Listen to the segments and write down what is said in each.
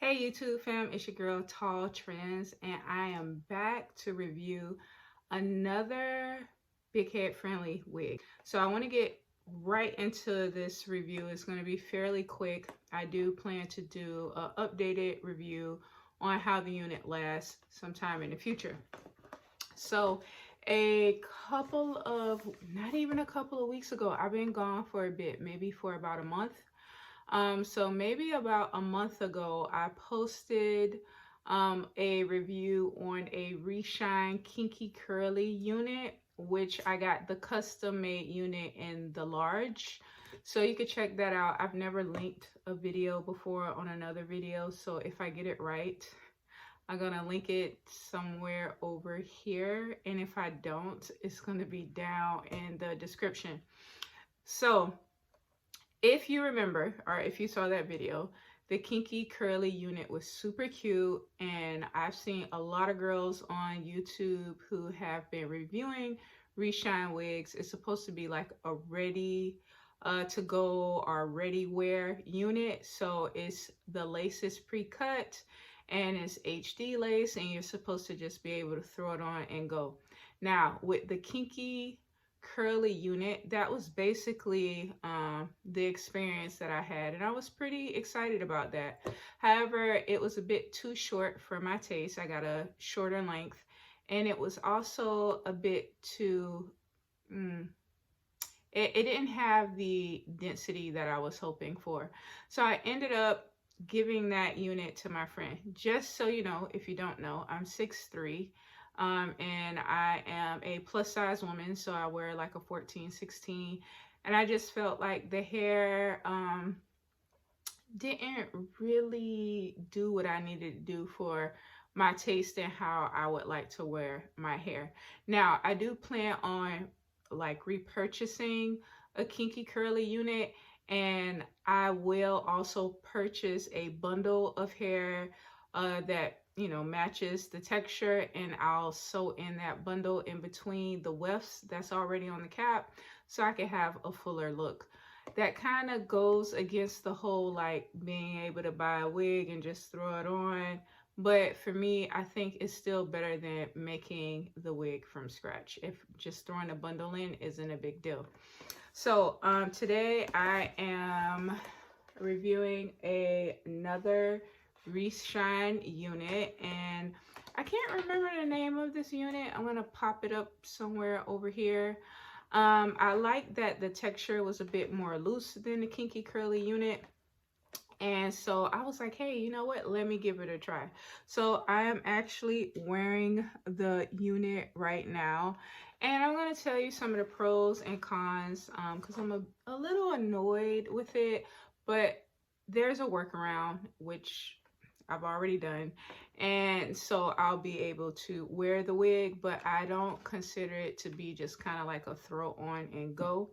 Hey YouTube fam, it's your girl Tall Trends, and I am back to review another big head friendly wig. So I want to get right into this review. It's going to be fairly quick. I do plan to do an updated review on how the unit lasts sometime in the future. So not even a couple of weeks ago, I've been gone for a bit, maybe for about a month. So maybe about a month ago, I posted a review on a Reshine Kinky Curly unit, which I got the custom made unit in the large. So you could check that out. I've never linked a video before on another video, so if I get it right, I'm gonna link it somewhere over here, and if I don't, it's gonna be down in the description. So if you remember, or if you saw that video, the kinky curly unit was super cute, and I've seen a lot of girls on YouTube who have been reviewing Reshine wigs. It's supposed to be like a ready to go or ready wear unit. So it's the lace is pre-cut and it's HD lace, and you're supposed to just be able to throw it on and go. Now with the kinky curly unit, that was basically the experience that I had, and I was pretty excited about that. However, it was a bit too short for my taste. I got a shorter length, and it was also a bit too it didn't have the density that I was hoping for. So I ended up giving that unit to my friend. Just so you know, if you don't know, I'm 6'3". And I am a plus size woman, so I wear like a 14, 16. And I just felt like the hair didn't really do what I needed to do for my taste and how I would like to wear my hair. Now, I do plan on like repurchasing a kinky curly unit, and I will also purchase a bundle of hair that matches the texture, and I'll sew in that bundle in between the wefts that's already on the cap so I can have a fuller look. That kind of goes against the whole like being able to buy a wig and just throw it on, but for me, I think it's still better than making the wig from scratch. If just throwing a bundle in isn't a big deal. So today I am reviewing another Reshine unit, and I can't remember the name of this unit. I'm gonna pop it up somewhere over here. I like that the texture was a bit more loose than the kinky curly unit. And so I was like, hey, you know what? Let me give it a try. So I am actually wearing the unit right now. And I'm going to tell you some of the pros and cons because I'm a little annoyed with it. But there's a workaround, which I've already done. And so I'll be able to wear the wig, but I don't consider it to be just kind of like a throw on and go.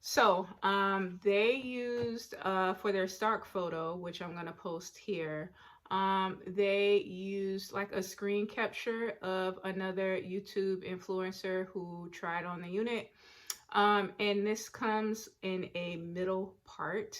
So they used for their stock photo, which I'm gonna post here, they used like a screen capture of another YouTube influencer who tried on the unit, and this comes in a middle part.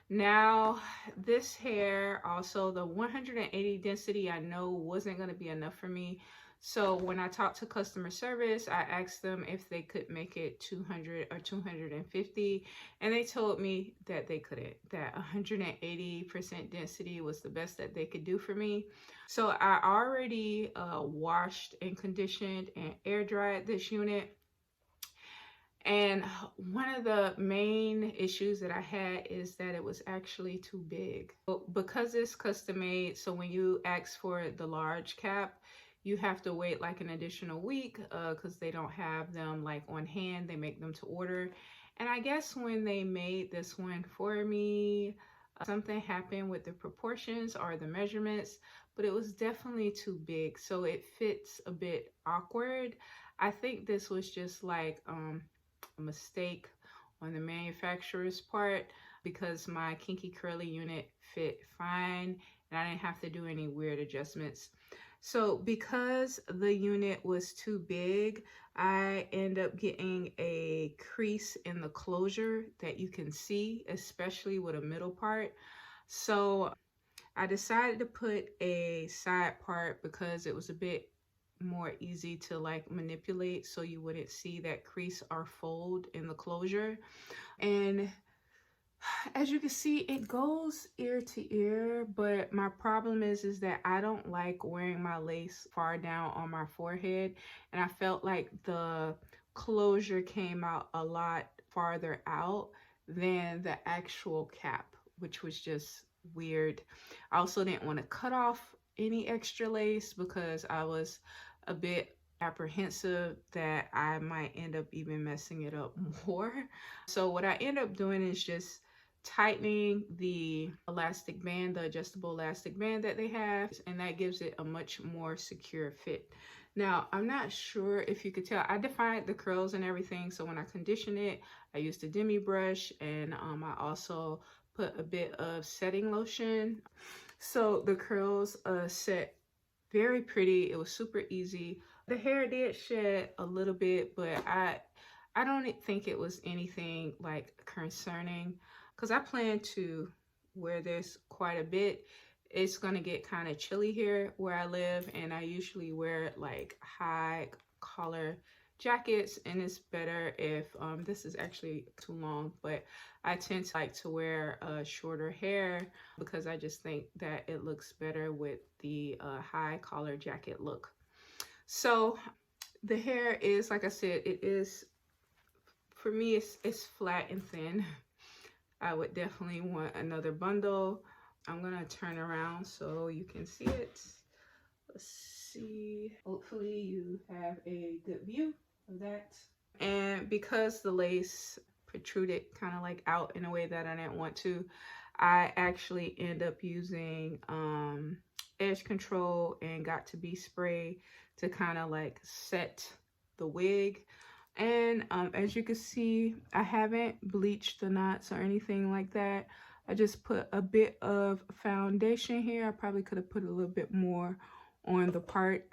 Now this hair, also the 180 density, I know wasn't going to be enough for me. So when I talked to customer service, I asked them if they could make it 200 or 250, and they told me that they couldn't, that 180% density was the best that they could do for me. So I already washed and conditioned and air dried this unit. And one of the main issues that I had is that it was actually too big. Because it's custom made, so when you ask for the large cap, you have to wait like an additional week because they don't have them like on hand. They make them to order. And I guess when they made this one for me, something happened with the proportions or the measurements, but it was definitely too big. So it fits a bit awkward. I think this was just like a mistake on the manufacturer's part, because my kinky curly unit fit fine and I didn't have to do any weird adjustments. So because the unit was too big, I end up getting a crease in the closure that you can see, especially with a middle part. So I decided to put a side part because it was a bit more easy to like manipulate, so you wouldn't see that crease or fold in the closure. And as you can see, it goes ear to ear, but my problem is that I don't like wearing my lace far down on my forehead, and I felt like the closure came out a lot farther out than the actual cap, which was just weird. I also didn't want to cut off any extra lace because I was a bit apprehensive that I might end up even messing it up more. So what I end up doing is just tightening the elastic band, the adjustable elastic band that they have, and that gives it a much more secure fit. Now, I'm not sure if you could tell, I defined the curls and everything, so when I condition it, I used a demi brush, and I also put a bit of setting lotion. So the curls set very pretty. It was super easy. The hair did shed a little bit, but I don't think it was anything like concerning because I plan to wear this quite a bit. It's gonna get kind of chilly here where I live, and I usually wear like high collar jackets, and it's better if this is actually too long, but I tend to like to wear shorter hair because I just think that it looks better with the high collar jacket look. So the hair is, like I said, it is, for me, it's flat and thin. I would definitely want another bundle. I'm gonna turn around so you can see it. Let's see. Hopefully you have a good view of that. And because the lace protruded kind of like out in a way that I didn't want to, I actually end up using edge control and got to be spray to kind of like set the wig. And as you can see, I haven't bleached the knots or anything like that. I just put a bit of foundation here. I probably could have put a little bit more on the part,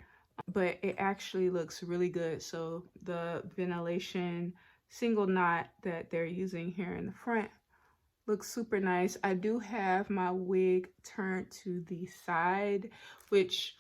but it actually looks really good. So the ventilation single knot that they're using here in the front looks super nice. I do have my wig turned to the side, which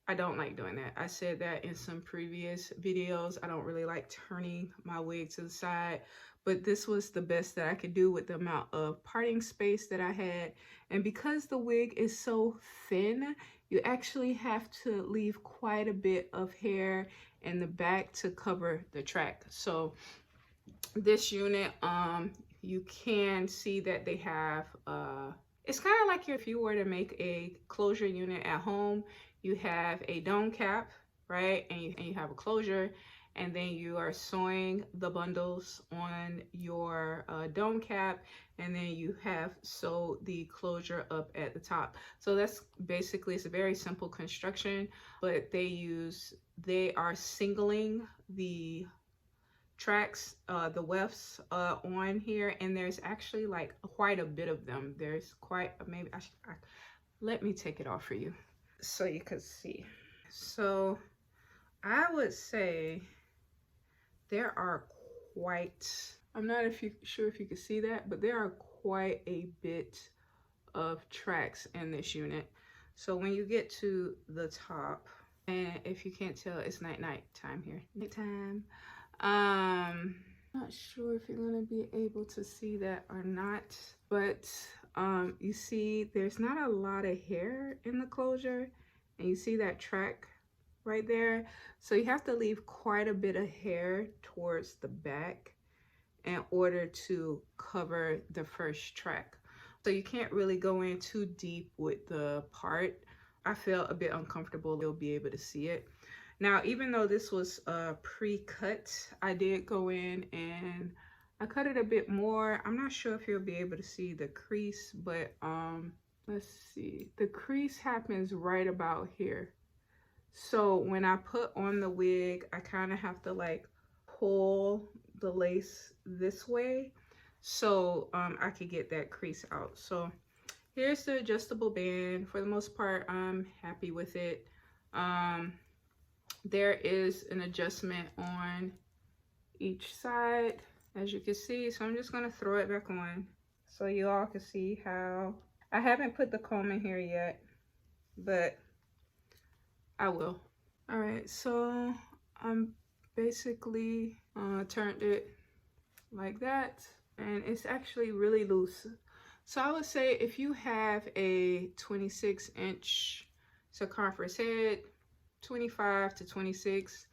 I don't like doing that. I said that in some previous videos. I don't really like turning my wig to the side, but this was the best that I could do with the amount of parting space that I had. And because the wig is so thin, you actually have to leave quite a bit of hair in the back to cover the track. So this unit, you can see that they have it's kind of like if you were to make a closure unit at home. You have a dome cap, right, and you have a closure, and then you are sewing the bundles on your dome cap, and then you have sewed the closure up at the top. So that's basically, it's a very simple construction, but they are singling the tracks, the wefts on here, and there's actually like quite a bit of them. There's quite, maybe let me take it off for you so you can see. So I would say there are quite, I'm not sure if you can see that, but there are quite a bit of tracks in this unit. So when you get to the top, and if you can't tell, it's night time here, nighttime. Not sure if you're gonna be able to see that or not, but you see there's not a lot of hair in the closure, and you see that track right there. So you have to leave quite a bit of hair towards the back in order to cover the first track. So you can't really go in too deep with the part. I felt a bit uncomfortable. You'll be able to see it. Now, even though this was pre-cut, I did go in and I cut it a bit more. I'm not sure if you'll be able to see the crease, but let's see. The crease happens right about here. So when I put on the wig, I kind of have to like pull the lace this way so I could get that crease out. So here's the adjustable band. For the most part, I'm happy with it. There is an adjustment on each side, as you can see. So I'm just gonna throw it back on so you all can see how I haven't put the comb in here yet, but I will. All right, so I'm basically turned it like that, and it's actually really loose. So I would say if you have a 26-inch circumference head, 25 to 26,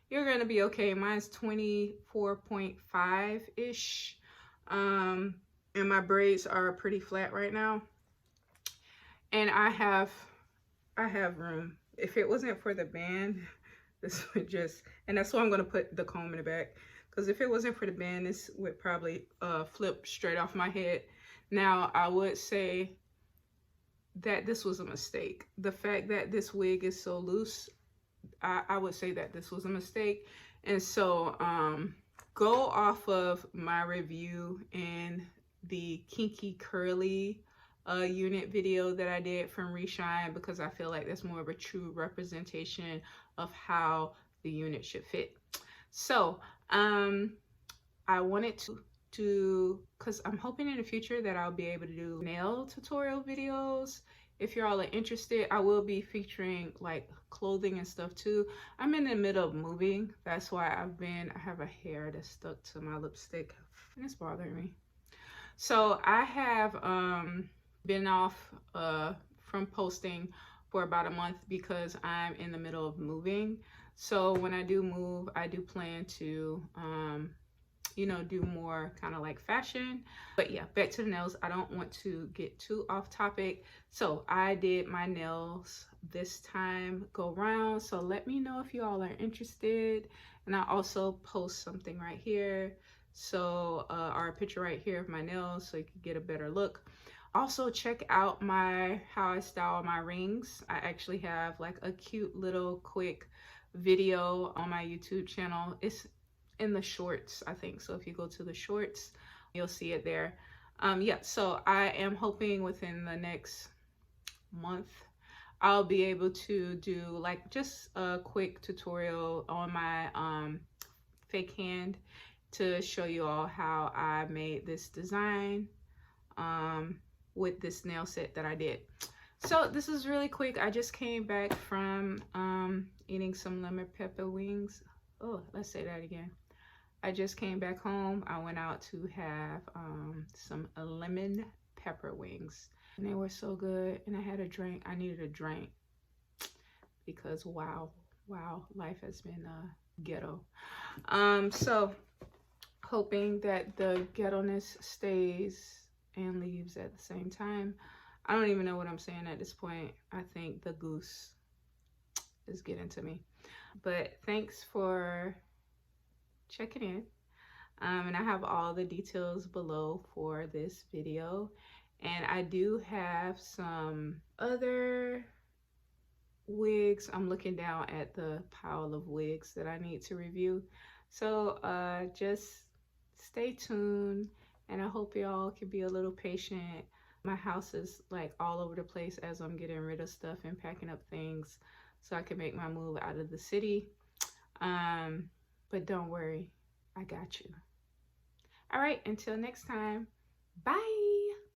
you're gonna be okay. Mine's 24.5-ish. And my braids are pretty flat right now. And I have room. If it wasn't for the band, this would just, and that's why I'm gonna put the comb in the back. Because if it wasn't for the band, this would probably flip straight off my head. Now, I would say that this was a mistake. The fact that this wig is so loose, I would say that this was a mistake. And so go off of my review and the kinky curly unit video that I did from Reshine, because I feel like that's more of a true representation of how the unit should fit. So I wanted to because I'm hoping in the future that I'll be able to do nail tutorial videos. If you're all interested, I will be featuring like clothing and stuff too. I'm in the middle of moving. That's why I have a hair that's stuck to my lipstick and it's bothering me. So I have been off from posting for about a month because I'm in the middle of moving. So when I do move, I do plan to you know, do more kind of like fashion. But yeah, back to the nails. I don't want to get too off topic. So I did my nails this time go round. So let me know if you all are interested. And I also post something right here. So or a picture right here of my nails so you can get a better look. Also check out how I style my rings. I actually have like a cute little quick video on my YouTube channel. It's in the shorts, I think. So if you go to the shorts, you'll see it there. Yeah, so I am hoping within the next month, I'll be able to do like just a quick tutorial on my fake hand to show you all how I made this design with this nail set that I did. So this is really quick. I just came back from eating some lemon pepper wings. Oh, let's say that again. I just came back home. I went out to have some lemon pepper wings and they were so good. And I had a drink. I needed a drink because wow, life has been ghetto. So hoping that the ghetto-ness stays and leaves at the same time. I don't even know what I'm saying at this point. I think the goose is getting to me. But thanks for checking in. And I have all the details below for this video. And I do have some other wigs. I'm looking down at the pile of wigs that I need to review. So just stay tuned. And I hope y'all can be a little patient. My house is like all over the place as I'm getting rid of stuff and packing up things so I can make my move out of the city. But don't worry, I got you. All right, until next time, bye.